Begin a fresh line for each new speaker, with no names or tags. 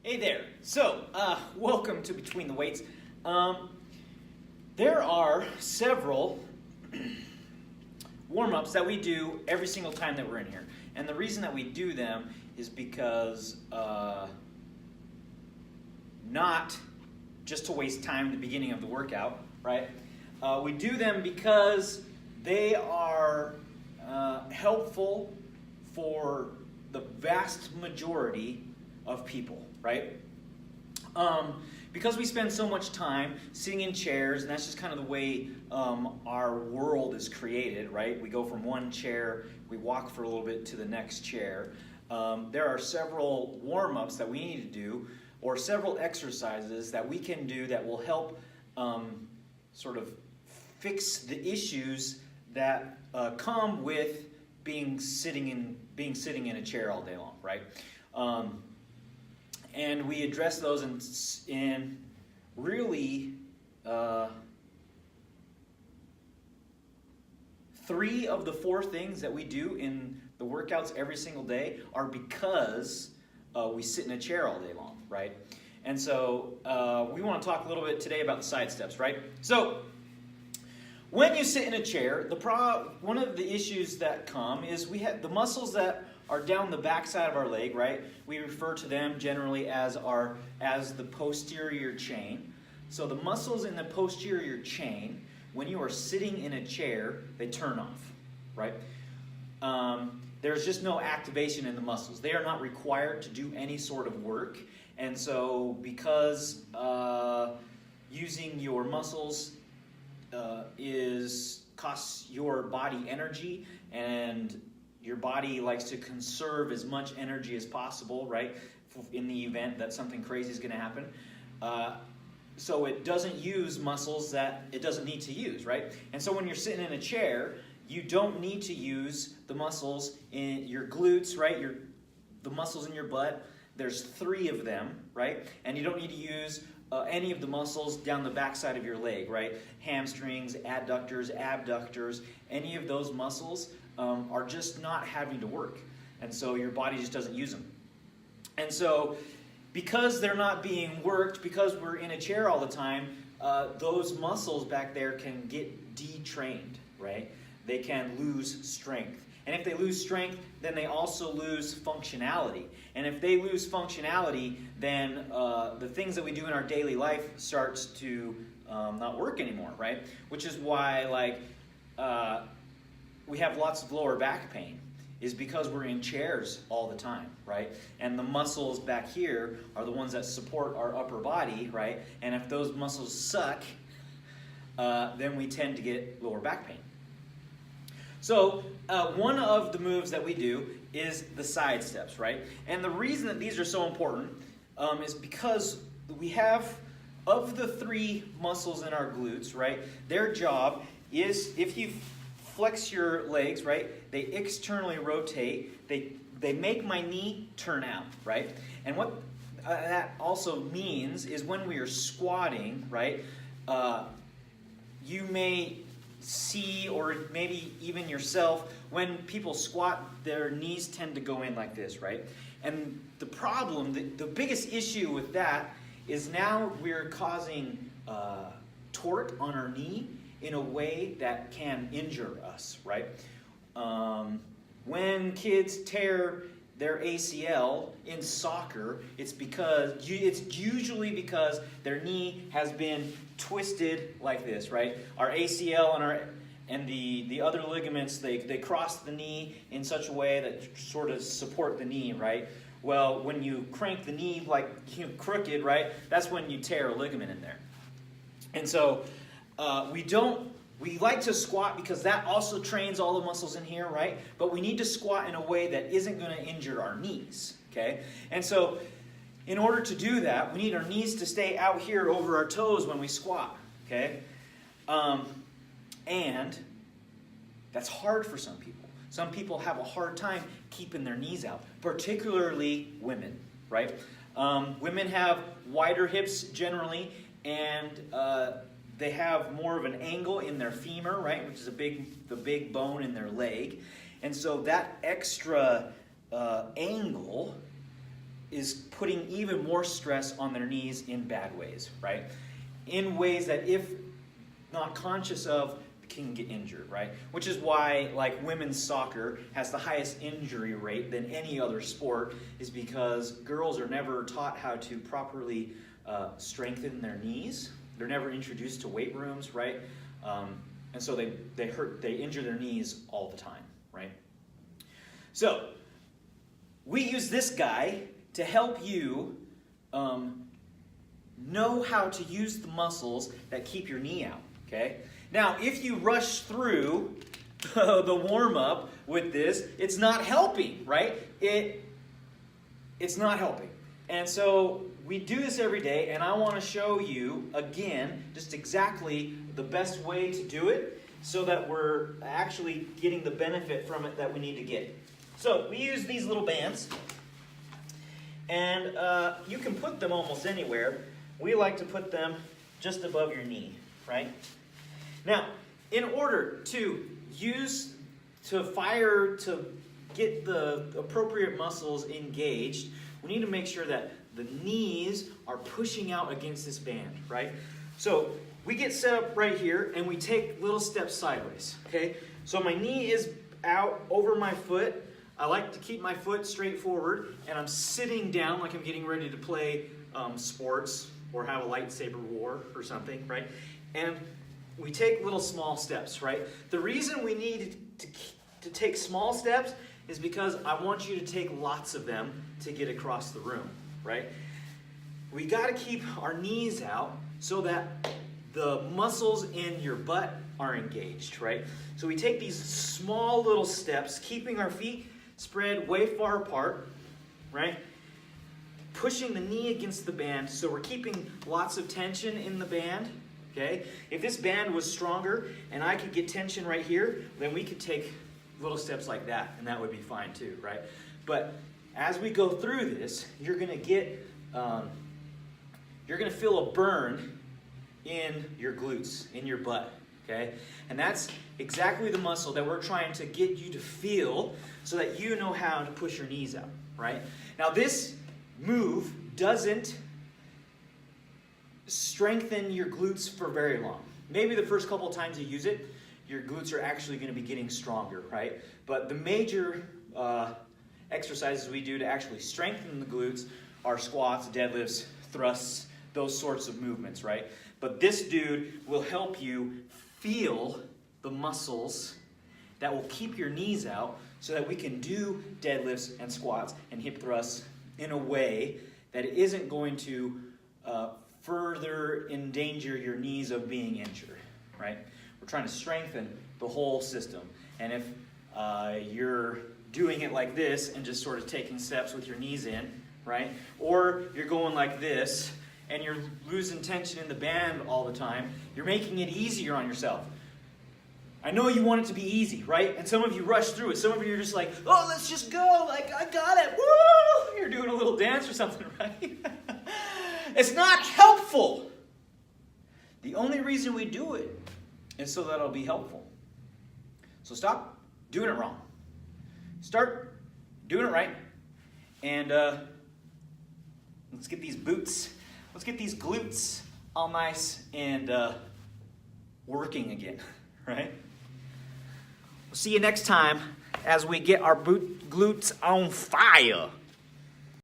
Hey there. So, welcome to Between the Weights. There are several warm-ups that we do every single time that we're in here. And the reason that we do them is because not just to waste time at the beginning of the workout, right? We do them because they are helpful for the vast majority of people, right? Because we spend so much time sitting in chairs, and that's just kind of the way our world is created, right? We go from one chair, we walk for a little bit to the next chair. There are several warm-ups that we need to do, or several exercises that we can do that will help sort of fix the issues that come with being sitting in a chair all day long, right? And we address those in really 3 of the 4 things that we do in the workouts every single day are because we sit in a chair all day long, right? And so we want to talk a little bit today about the side steps, right? So when you sit in a chair, one of the issues that come is we have the muscles that are down the back side of our leg, right? We refer to them generally as the posterior chain. So the muscles in the posterior chain, when you are sitting in a chair, they turn off, right? There's just no activation in the muscles. They are not required to do any sort of work. And so because using your muscles costs your body energy, and your body likes to conserve as much energy as possible, right, in the event that something crazy is going to happen. So it doesn't use muscles that it doesn't need to use, right? And so when you're sitting in a chair, you don't need to use the muscles in your glutes, right? The muscles in your butt. There's 3 of them, right? And you don't need to use any of the muscles down the backside of your leg, right? Hamstrings, adductors, abductors, any of those muscles are just not having to work. And so your body just doesn't use them. And so because they're not being worked, because we're in a chair all the time, those muscles back there can get detrained, right? They can lose strength. And if they lose strength, then they also lose functionality. And if they lose functionality, then the things that we do in our daily life starts to not work anymore, right? Which is why, we have lots of lower back pain, is because we're in chairs all the time, right? And the muscles back here are the ones that support our upper body, right? And if those muscles suck, then we tend to get lower back pain. So one of the moves that we do is the side steps, right? And the reason that these are so important is because we have, of the 3 muscles in our glutes, right, their job is, if you flex your legs, right, they externally rotate, they make my knee turn out, right? And what that also means is when we are squatting, right, you may see, or maybe even yourself, when people squat, their knees tend to go in like this, right? And the problem, the biggest issue with that is now we're causing torque on our knee in a way that can injure us, right? When kids tear their ACL in soccer, it's usually because their knee has been twisted like this, right? Our ACL and the other ligaments, they cross the knee in such a way that sort of support the knee, right? Well, when you crank the knee crooked, right, that's when you tear a ligament in there. And so we like to squat because that also trains all the muscles in here, right? But we need to squat in a way that isn't going to injure our knees, okay? And so in order to do that, we need our knees to stay out here over our toes when we squat, okay? And that's hard for some people. Some people have a hard time keeping their knees out, particularly women, right? Women have wider hips generally, and they have more of an angle in their femur, right, which is the big bone in their leg. And so that extra angle is putting even more stress on their knees in bad ways, right? In ways that if not conscious of, can get injured, right? Which is why, like, women's soccer has the highest injury rate than any other sport, is because girls are never taught how to properly strengthen their knees. They're never introduced to weight rooms, right? And so they injure their knees all the time, right? So we use this guy to help you know how to use the muscles that keep your knee out, okay? Now, if you rush through the warm-up with this, it's not helping, right? It's not helping. And so we do this every day, and I want to show you, again, just exactly the best way to do it so that we're actually getting the benefit from it that we need to get. So we use these little bands, and you can put them almost anywhere. We like to put them just above your knee, right? Now, in order to get the appropriate muscles engaged, we need to make sure that the knees are pushing out against this band, right? So we get set up right here, and we take little steps sideways, okay? So my knee is out over my foot. I like to keep my foot straight forward, and I'm sitting down like I'm getting ready to play sports or have a lightsaber war or something, right? And we take little small steps, right? The reason we need to take small steps is because I want you to take lots of them to get across the room, right? We got to keep our knees out so that the muscles in your butt are engaged, right? So we take these small little steps, keeping our feet spread way far apart, right? Pushing the knee against the band, so we're keeping lots of tension in the band, okay? If this band was stronger and I could get tension right here, then we could take little steps like that, and that would be fine too, right? But as we go through this, you're going to get, you're going to feel a burn in your glutes, in your butt, okay? And that's exactly the muscle that we're trying to get you to feel so that you know how to push your knees out, right? Now this move doesn't strengthen your glutes for very long. Maybe the first couple of times you use it, your glutes are actually going to be getting stronger, right? But the major exercises we do to actually strengthen the glutes are squats, deadlifts, thrusts, those sorts of movements, right? But this dude will help you feel the muscles that will keep your knees out so that we can do deadlifts and squats and hip thrusts in a way that it isn't going to further endanger your knees of being injured, right? We're trying to strengthen the whole system. And if you're doing it like this and just sort of taking steps with your knees in, right? Or you're going like this and you're losing tension in the band all the time, you're making it easier on yourself. I know you want it to be easy, right? And some of you rush through it. Some of you are just like, oh, let's just go. Like, I got it. Woo! You're doing a little dance or something, right? It's not helpful. The only reason we do it is so that it'll be helpful. So stop doing it wrong. Start doing it right. And let's get these boots, let's get these glutes all nice and working again, right? We'll see you next time as we get our glutes on fire.